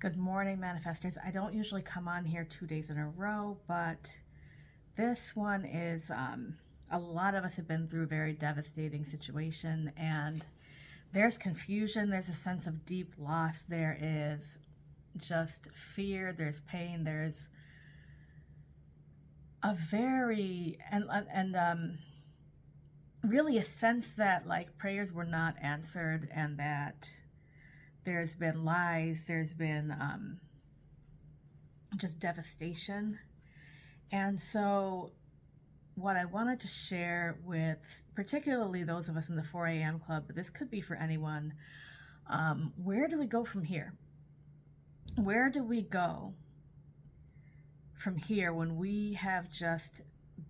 Good morning, manifestors. I don't usually come on here 2 days in a row, but this one is a lot of us have been through a very devastating situation, and there's confusion, there's a sense of deep loss, there is just fear, there's pain, there's a very really a sense that like prayers were not answered, and that there's been lies, there's been just devastation. And so what I wanted to share with particularly those of us in the 4 a.m. club, but this could be for anyone, where do we go from here? Where do we go from here when we have just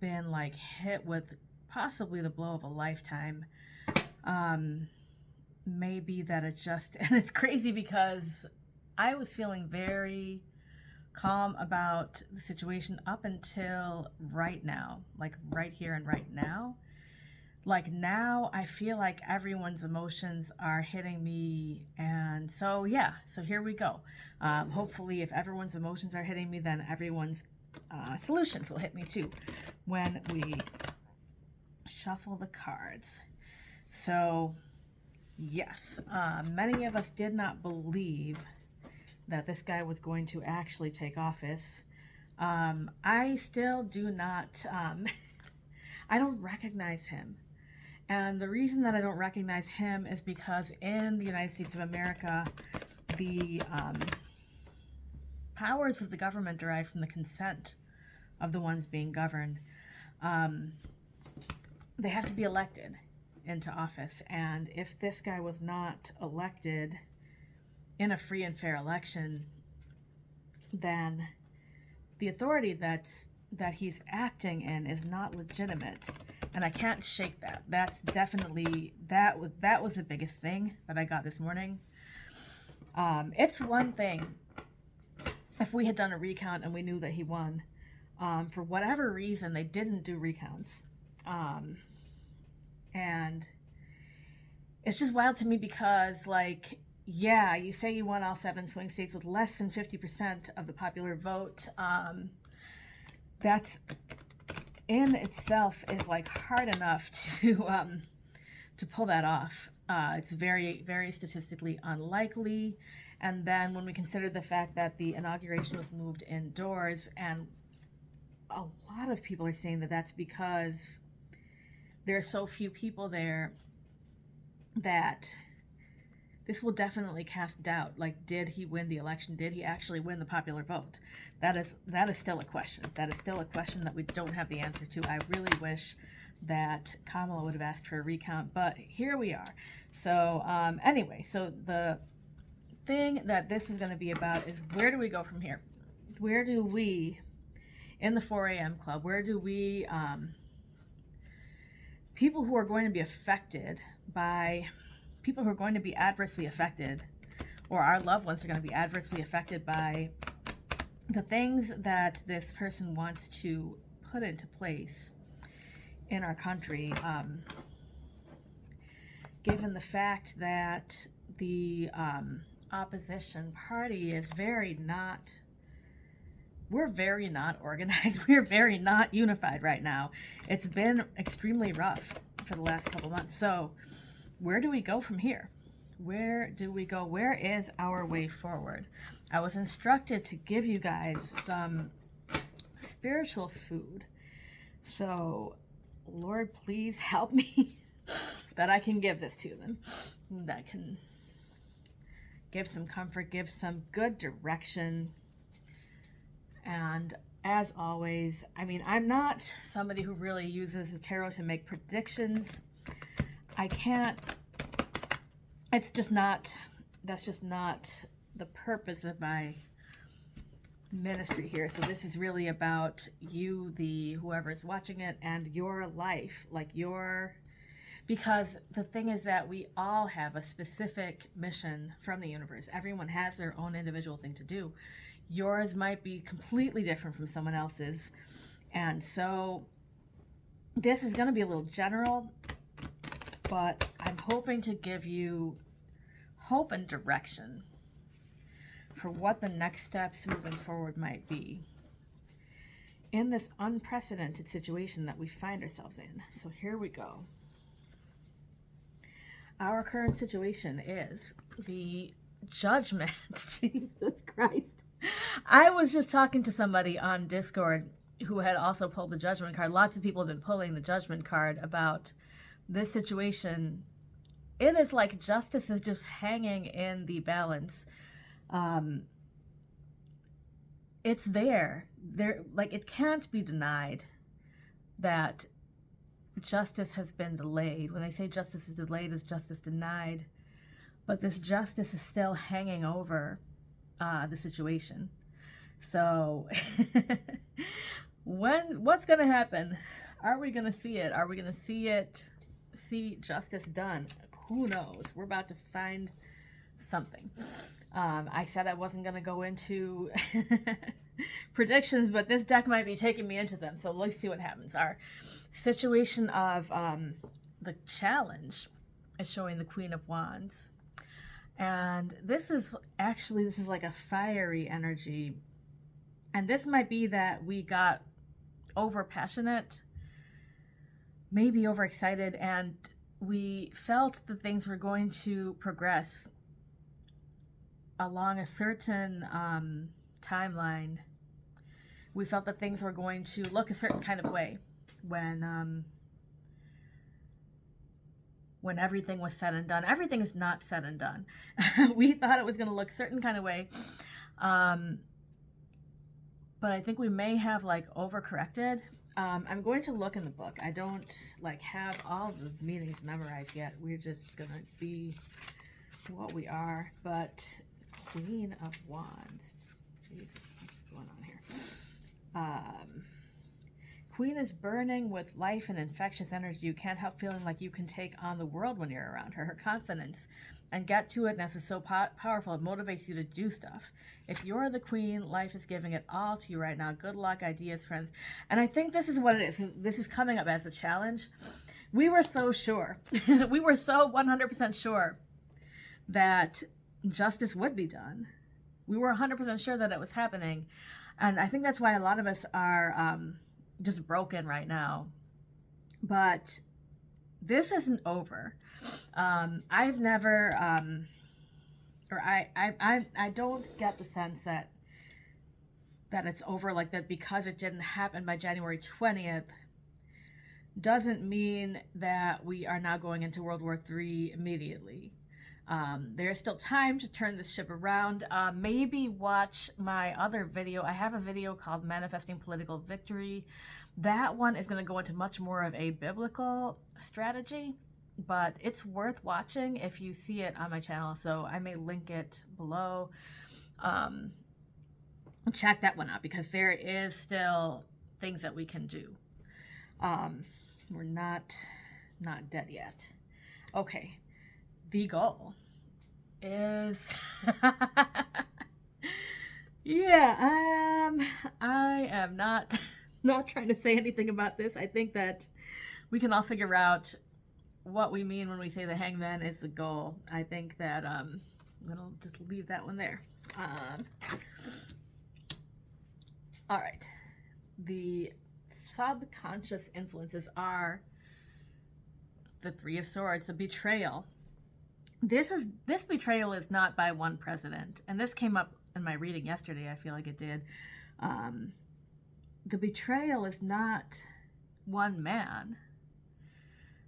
been like hit with possibly the blow of a lifetime? Maybe that it just, and it's crazy because I was feeling very calm about the situation up until right now, like right here and right now. Like now I feel like everyone's emotions are hitting me, and so yeah, so here we go. Hopefully if everyone's emotions are hitting me, then everyone's solutions will hit me too when we shuffle the cards. So yes, many of us did not believe that this guy was going to actually take office. I still do not, I don't recognize him. And the reason that I don't recognize him is because in the United States of America, the powers of the government derive from the consent of the ones being governed. They have to be elected into office, and if this guy was not elected in a free and fair election, then the authority that he's acting in is not legitimate, and I can't shake that. That's definitely, that was the biggest thing that I got this morning. It's one thing if we had done a recount and we knew that he won. For whatever reason, they didn't do recounts. And it's just wild to me because, like, yeah, you say you won all 7 swing states with less than 50% of the popular vote. That's in itself is like hard enough to pull that off. It's very, very statistically unlikely. And then when we consider the fact that the inauguration was moved indoors, and a lot of people are saying that that's because there are so few people there, that this will definitely cast doubt. Like, did he win the election? Did he actually win the popular vote? That is still a question. That is still a question that we don't have the answer to. I really wish that Kamala would have asked for a recount, but here we are. So anyway, so the thing that this is going to be about is, where do we go from here? Where do we, in the 4 a.m. club, where do we, people who are going to be affected by, people who are going to be adversely affected, or our loved ones are going to be adversely affected by the things that this person wants to put into place in our country, given the fact that the opposition party is we're very not organized. We're very not unified right now. It's been extremely rough for the last couple months. So where do we go from here? Where do we go? Where is our way forward? I was instructed to give you guys some spiritual food. So Lord, please help me that I can give this to them, that can give some comfort, give some good direction. And as always, I mean, I'm not somebody who really uses the tarot to make predictions. I can't, it's just not, that's just not the purpose of my ministry here. So this is really about you, whoever's watching it, and your life, like because the thing is that we all have a specific mission from the universe. Everyone has their own individual thing to do. Yours might be completely different from someone else's. And so this is going to be a little general, but I'm hoping to give you hope and direction for what the next steps moving forward might be in this unprecedented situation that we find ourselves in. So here we go. Our current situation is the judgment. Jesus Christ. I was just talking to somebody on Discord who had also pulled the judgment card. Lots of people have been pulling the judgment card about this situation. It is like justice is just hanging in the balance. It's there. Like, it can't be denied that justice has been delayed. When they say justice is delayed, is justice denied? But this justice is still hanging over the situation. So what's going to happen? Are we going to see it? Are we going to see justice done? Who knows? We're about to find something. I said I wasn't going to go into predictions, but this deck might be taking me into them. So let's see what happens. Our situation of the challenge is showing the Queen of Wands. And this is like a fiery energy. And this might be that we got over passionate, maybe overexcited, and we felt that things were going to progress along a certain timeline. We felt that things were going to look a certain kind of way when everything was said and done. Everything is not said and done. We thought it was going to look a certain kind of way. But I think we may have like overcorrected. I'm going to look in the book. I don't like have all the meanings memorized yet. We're just going to be what we are. But Queen of Wands. Jesus, what's going on here? Queen is burning with life and infectious energy. You can't help feeling like you can take on the world when you're around her. Her confidence and get to itness is so powerful. It motivates you to do stuff. If you're the queen, life is giving it all to you right now. Good luck, ideas, friends. And I think this is what it is. This is coming up as a challenge. We were so sure. We were so 100% sure that justice would be done. We were 100% sure that it was happening. And I think that's why a lot of us are just broken right now. But this isn't over. I've never, or I don't get the sense that it's over like that because it didn't happen by January 20th doesn't mean that we are now going into World War III immediately. There is still time to turn this ship around. Maybe watch my other video. I have a video called Manifesting Political Victory. That one is going to go into much more of a biblical strategy, but it's worth watching if you see it on my channel. So I may link it below. Check that one out because there is still things that we can do. We're not dead yet. Okay. The goal is yeah, I am not trying to say anything about this. I think that we can all figure out what we mean when we say the hangman is the goal. I think that I'm gonna just leave that one there. All right, the subconscious influences are the Three of Swords, a betrayal. This betrayal is not by one president, and this came up in my reading yesterday. I feel like it did. The betrayal is not one man.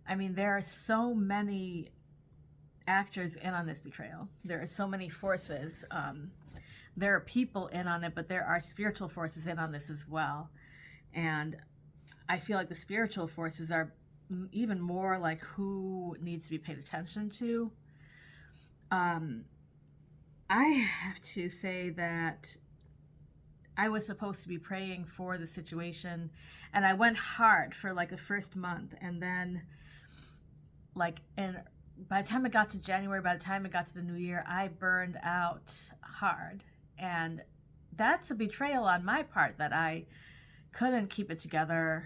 I mean, there are so many actors in on this betrayal. There are so many forces. There are people in on it, but there are spiritual forces in on this as well. And I feel like the spiritual forces are even more like who needs to be paid attention to. I have to say that I was supposed to be praying for the situation, and I went hard for like the first month, and then by the time it got to January, by the time it got to the new year, I burned out hard. And that's a betrayal on my part that I couldn't keep it together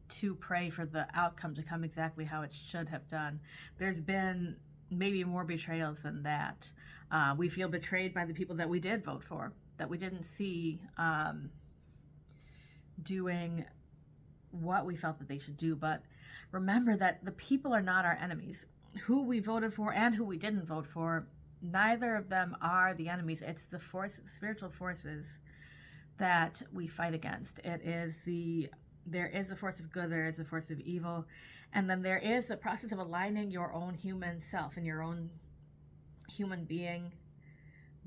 to pray for the outcome to come exactly how it should have done. There's been maybe more betrayals than that. We feel betrayed by the people that we did vote for, that we didn't see doing what we felt that they should do. But remember that the people are not our enemies. Who we voted for and who we didn't vote for, neither of them are the enemies. It's the spiritual forces that we fight against. There is a force of good, there is a force of evil, and then there is a process of aligning your own human self and your own human being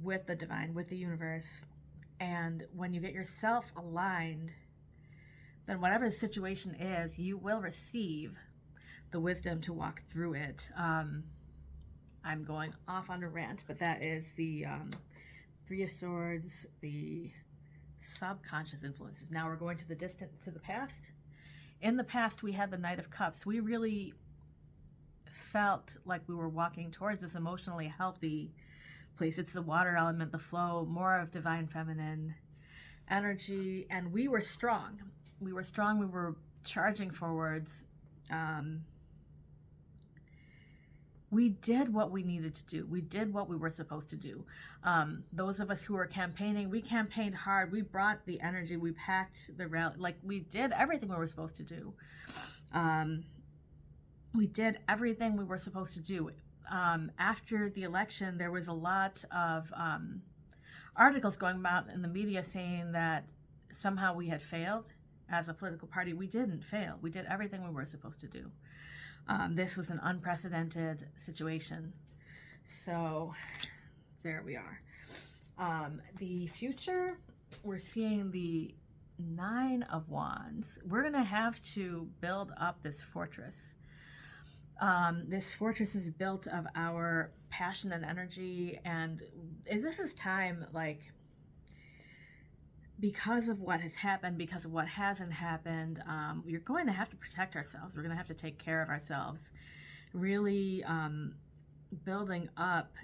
with the divine, with the universe. And when you get yourself aligned, then whatever the situation is, you will receive the wisdom to walk through it. I'm going off on a rant, but that is the Three of Swords, the subconscious influences. Now we're going to the past. In the past, we had the Knight of Cups. We really felt like we were walking towards this emotionally healthy place. It's the water element, the flow, more of divine feminine energy, and we were strong. We were strong. We were charging forwards. We did what we needed to do. We did what we were supposed to do. Those of us who were campaigning, we campaigned hard. We brought the energy. We packed the rally. Like, we did everything we were supposed to do. We did everything we were supposed to do. After the election, there was a lot of articles going out in the media saying that somehow we had failed as a political party. We didn't fail. We did everything we were supposed to do. This was an unprecedented situation. So there we are. The future, we're seeing the Nine of Wands. We're going to have to build up this fortress. This fortress is built of our passion and energy. And this is time, like, because of what has happened, because of what hasn't happened, we're going to have to protect ourselves. We're going to have to take care of ourselves. Really building up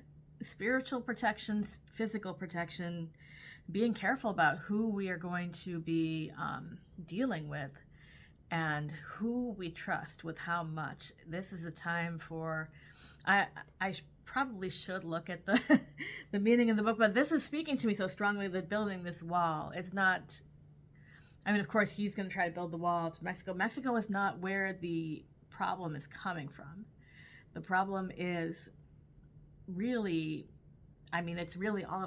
spiritual protections, physical protection, being careful about who we are going to be dealing with and who we trust with how much. This is a time for, I probably should look at the the meaning of the book, but this is speaking to me so strongly that building this wall, it's not, I mean, of course he's going to try to build the wall to Mexico. Mexico is not where the problem is coming from. The problem is really, I mean, it's really all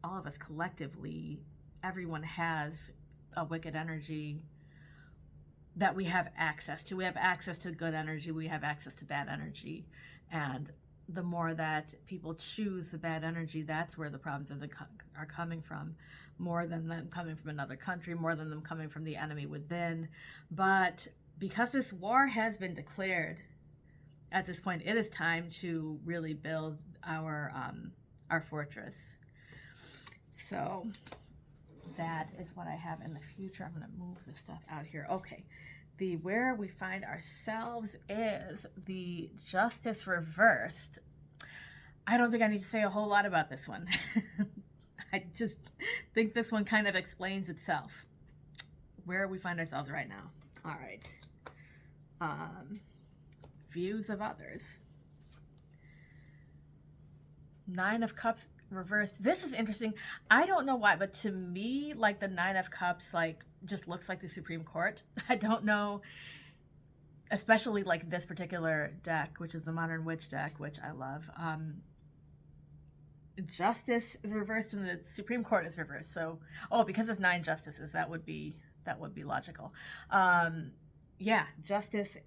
of us collectively. Everyone has a wicked energy that we have access to. We have access to good energy, we have access to bad energy, and the more that people choose the bad energy, that's where the problems are coming from, more than them coming from another country, more than them coming from the enemy within. But because this war has been declared, at this point, it is time to really build our fortress. So that is what I have in the future. I'm going to move this stuff out here. Okay. Where we find ourselves is the Justice reversed. I don't think I need to say a whole lot about this one. I just think this one kind of explains itself. Where we find ourselves right now. All right. Views of others. Nine of Cups reversed. This is interesting. I don't know why, but to me, like, the Nine of Cups, like, just looks like the Supreme Court. I don't know, especially like this particular deck, which is the Modern Witch deck, which I love. Justice is reversed and the Supreme Court is reversed. So, because it's 9 justices, that would be logical. Yeah, justice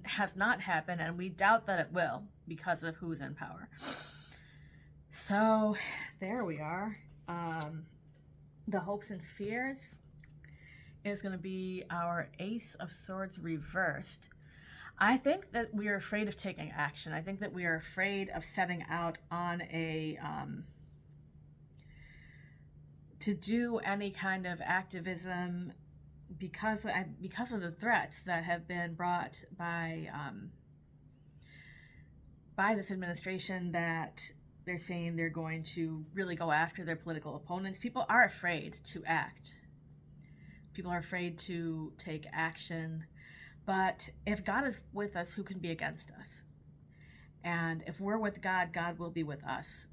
has not happened, and we doubt that it will because of who's in power. So there we are. The hopes and fears is going to be our Ace of Swords reversed. I think that we are afraid of taking action. I think that we are afraid of setting out on to do any kind of activism because of the threats that have been brought by this administration, that they're saying they're going to really go after their political opponents. People are afraid to act. People are afraid to take action. But if God is with us, who can be against us? And if we're with God, God will be with us.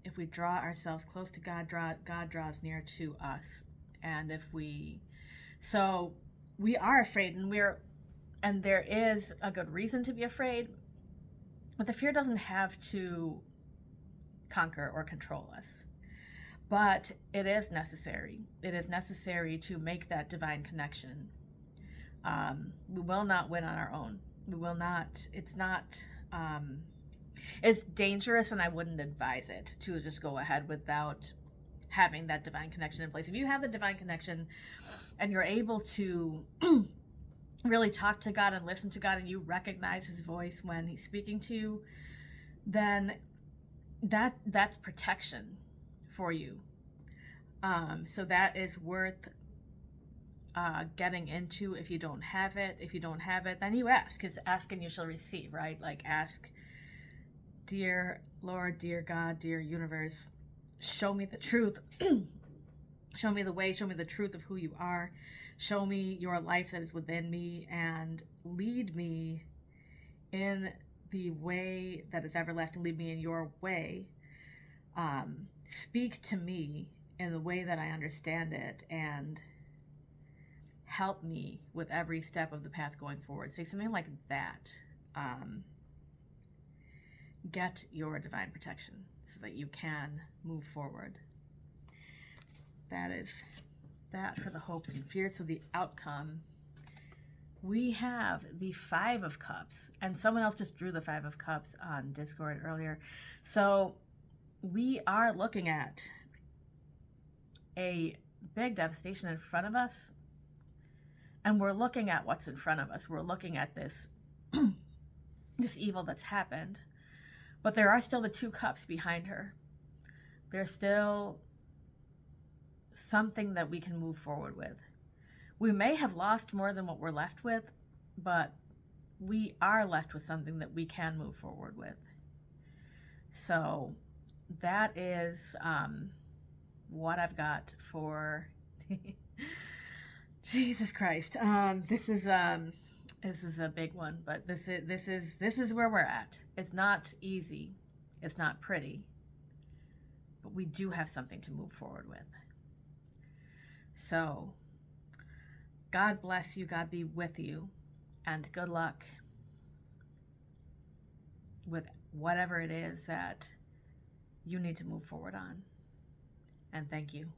If we draw ourselves close to God, God draws near to us. And so we are afraid, and there is a good reason to be afraid, but the fear doesn't have to conquer or control us. But it is necessary. It is necessary to make that divine connection. We will not win on our own. We will not. It's dangerous, and I wouldn't advise it to just go ahead without having that divine connection in place. If you have the divine connection and you're able to really talk to God and listen to God, and you recognize his voice when he's speaking to you, then that's protection for you. So that is worth getting into. If you don't have it, then you ask. Because ask and you shall receive, right? Like, ask, dear Lord, dear God, dear universe, show me the truth. Show me the way, show me the truth of who you are. Show me your life that is within me, and lead me in the way that is everlasting. Lead me in your way. Speak to me in the way that I understand it, and help me with every step of the path going forward. Say something like that. Get your divine protection so that you can move forward. That is that for the hopes and fears. So the outcome, we have the 5 of Cups, and someone else just drew the 5 of Cups on Discord earlier. So we are looking at a big devastation in front of us, and we're looking at what's in front of us. We're looking at this this evil that's happened, but there are still the 2 cups behind her. There's still something that we can move forward with. We may have lost more than what we're left with, but we are left with something that we can move forward with. So that is what I've got for Jesus Christ. This is a big one, but this is where we're at. It's not easy. It's not pretty, but we do have something to move forward with. So God bless you. God be with you, and good luck with whatever it is that you need to move forward on. And thank you.